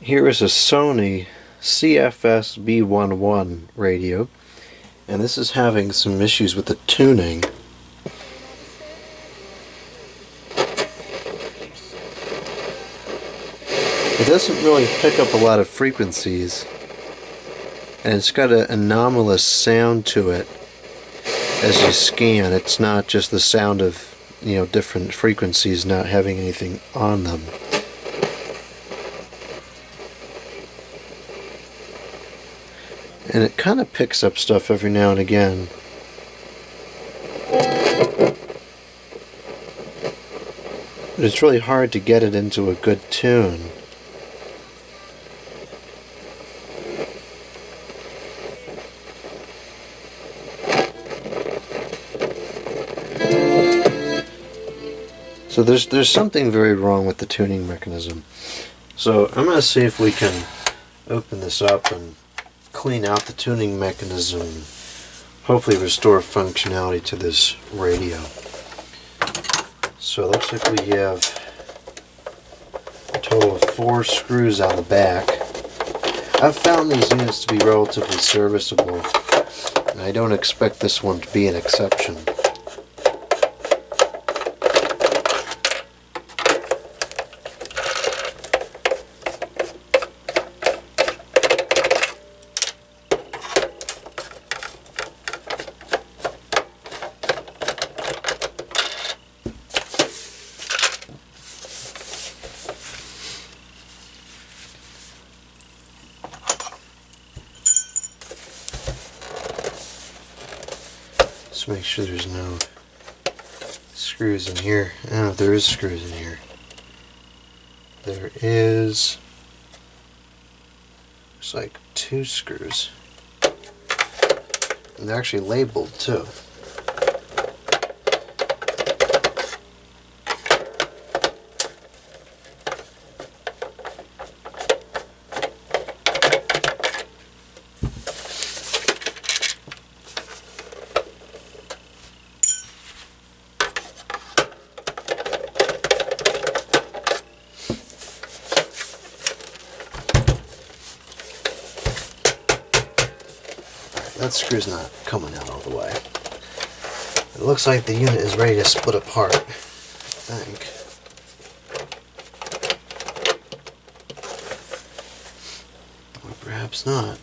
Here is a Sony CFS-B11 radio, and this is having some issues with the tuning. It doesn't really pick up a lot of frequencies, and it's got an anomalous sound to it as you scan. It's not just the sound of, different frequencies not having anything on them. And it kind of picks up stuff every now and again. But it's really hard to get it into a good tune. So there's something very wrong with the tuning mechanism. So I'm going to see if we can open this up and clean out the tuning mechanism, hopefully restore functionality to this radio. So it looks like we have a total of 4 screws on the back. I've found these units to be relatively serviceable, and I don't expect this one to be an exception. Just make sure there's no screws in here. Oh, there is screws in here. There is, looks like 2 screws. And they're actually labeled too. That screw's not coming out all the way. It looks like the unit is ready to split apart, I think. Or perhaps not.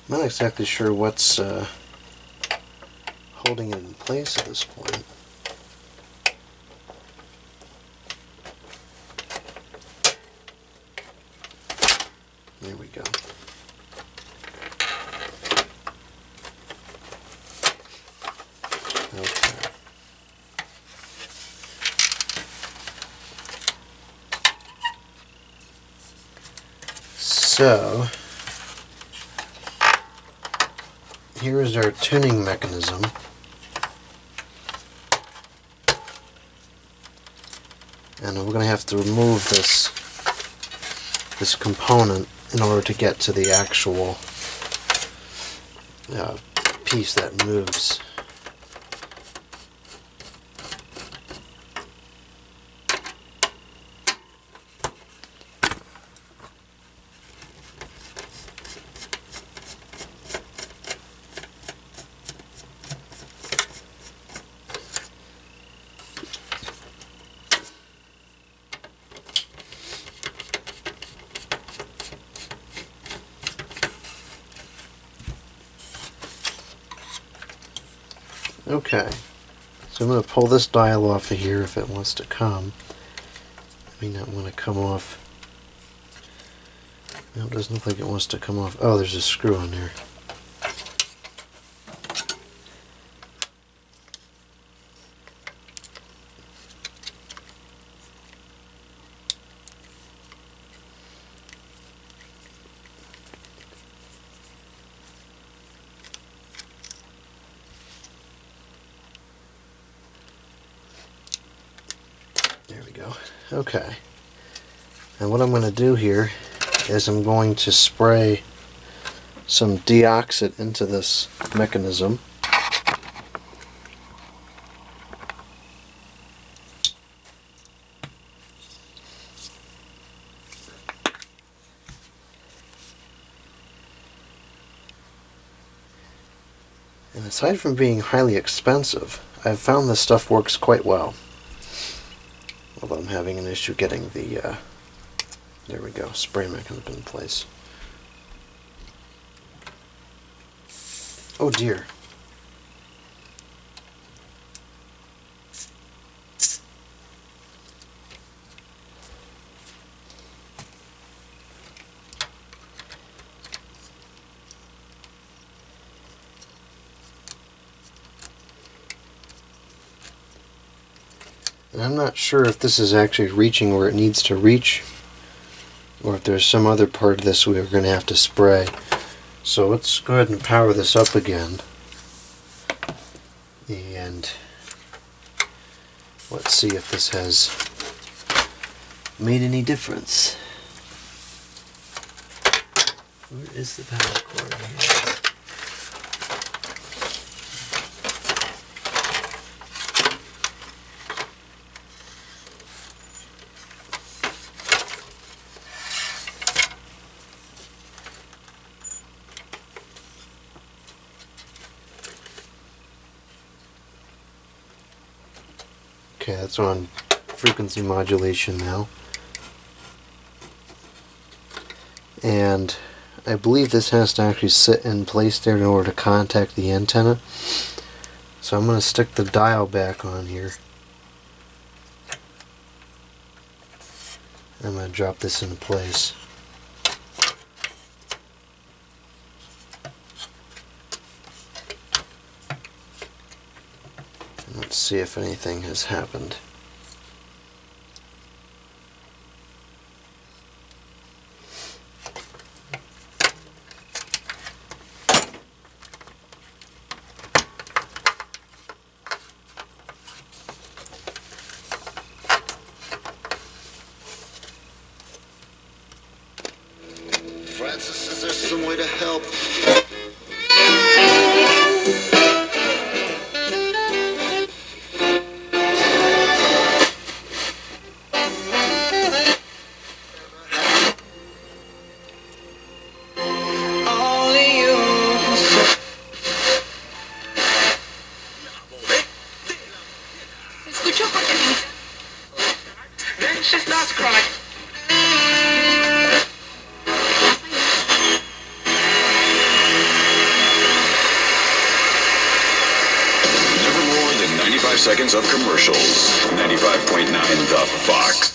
I'm not exactly sure what's holding it in place at this point. There we go. Okay. So here is our tuning mechanism. And we're going to have to remove this component in order to get to the actual piece that moves. Okay, so I'm going to pull this dial off of here if it wants to come. It may not want to come off. No, it doesn't look like it wants to come off. Oh, there's a screw on there. There we go. Okay. And what I'm going to do here is I'm going to spray some deoxit into this mechanism. And aside from being highly expensive, I've found this stuff works quite well. Although I'm having an issue getting the, there we go, spray mechanism in place. Oh dear. And I'm not sure if this is actually reaching where it needs to reach, or if there's some other part of this we're going to have to spray. So let's go ahead and power this up again. And let's see if this has made any difference. Where is the power cord here? Okay, that's on frequency modulation now. And I believe this has to actually sit in place there in order to contact the antenna. So I'm going to stick the dial back on here. I'm going to drop this into place. Let's see if anything has happened. Francis, is there some way to help? Then she starts crying. Never more than 95 seconds of commercials. 95.9 The Fox.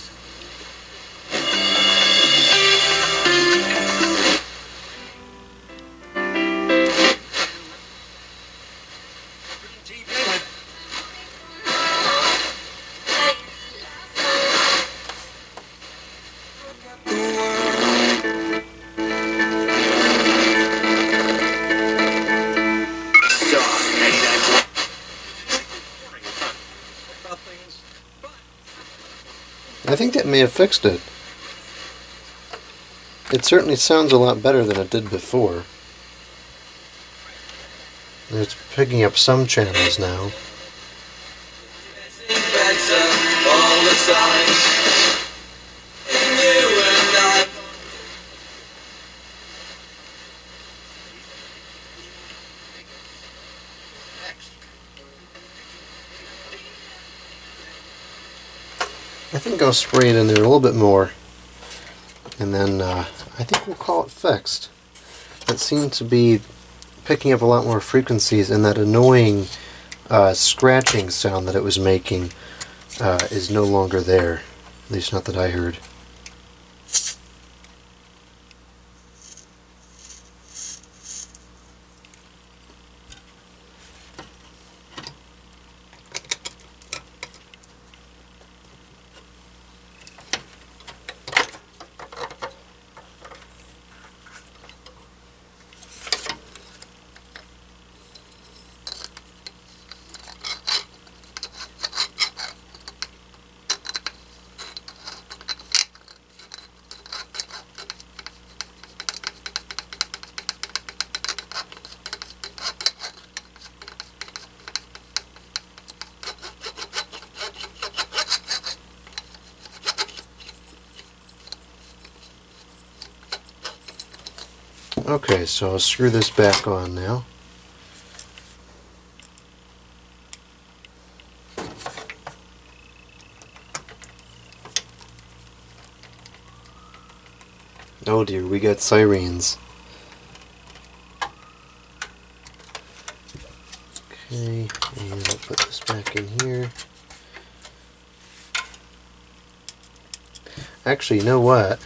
I think that may have fixed it. It certainly sounds a lot better than it did before. It's picking up some channels now. I think I'll spray it in there a little bit more, and then I think we'll call it fixed. It seemed to be picking up a lot more frequencies, and that annoying scratching sound that it was making is no longer there, at least not that I heard. Okay, so I'll screw this back on now. Oh dear, we got sirens. Okay, and I'll put this back in here. Actually, you know what?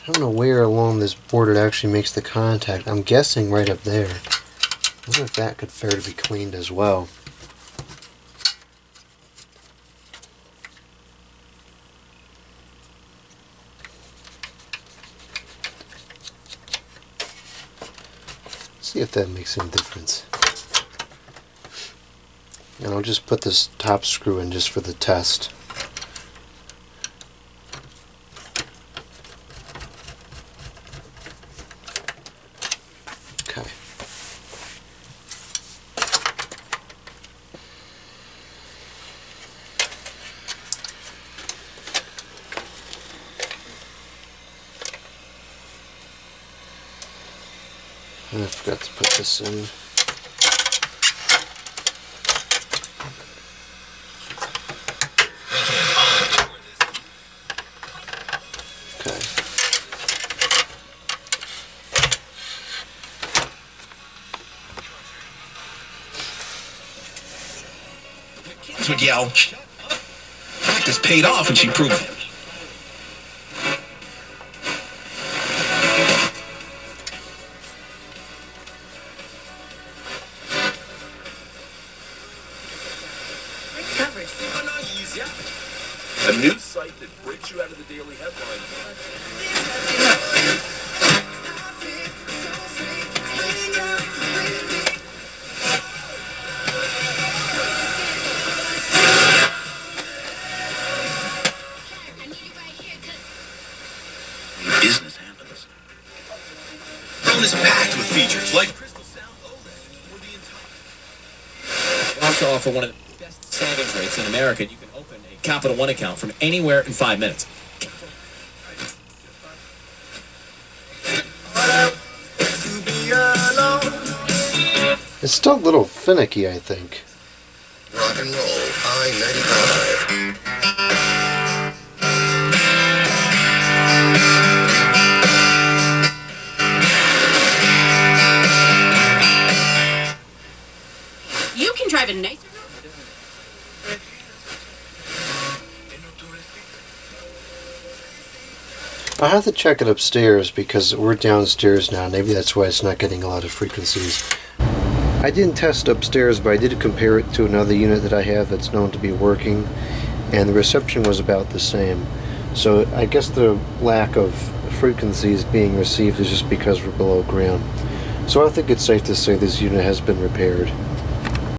I don't know where along this board it actually makes the contact. I'm guessing right up there. I wonder if that could fare to be cleaned as well. See if that makes any difference. And I'll just put this top screw in just for the test. Okay. I forgot to put this in. Okay. Kids would yell, "Shut up." Practice paid off and she proved it. A news site that breaks you out of the daily headlines. Business happens. Phone is packed with features like crystal sound OLED or the entire. We also offer one of the best savings rates in America. You can open a Capital One account from anywhere in 5 minutes. It's still a little finicky, I think. Rock and roll, I-95. You can drive a nicer. I'll have to check it upstairs because we're downstairs now. Maybe that's why it's not getting a lot of frequencies. I didn't test upstairs, but I did compare it to another unit that I have that's known to be working, and the reception was about the same. So I guess the lack of frequencies being received is just because we're below ground. So I think it's safe to say this unit has been repaired.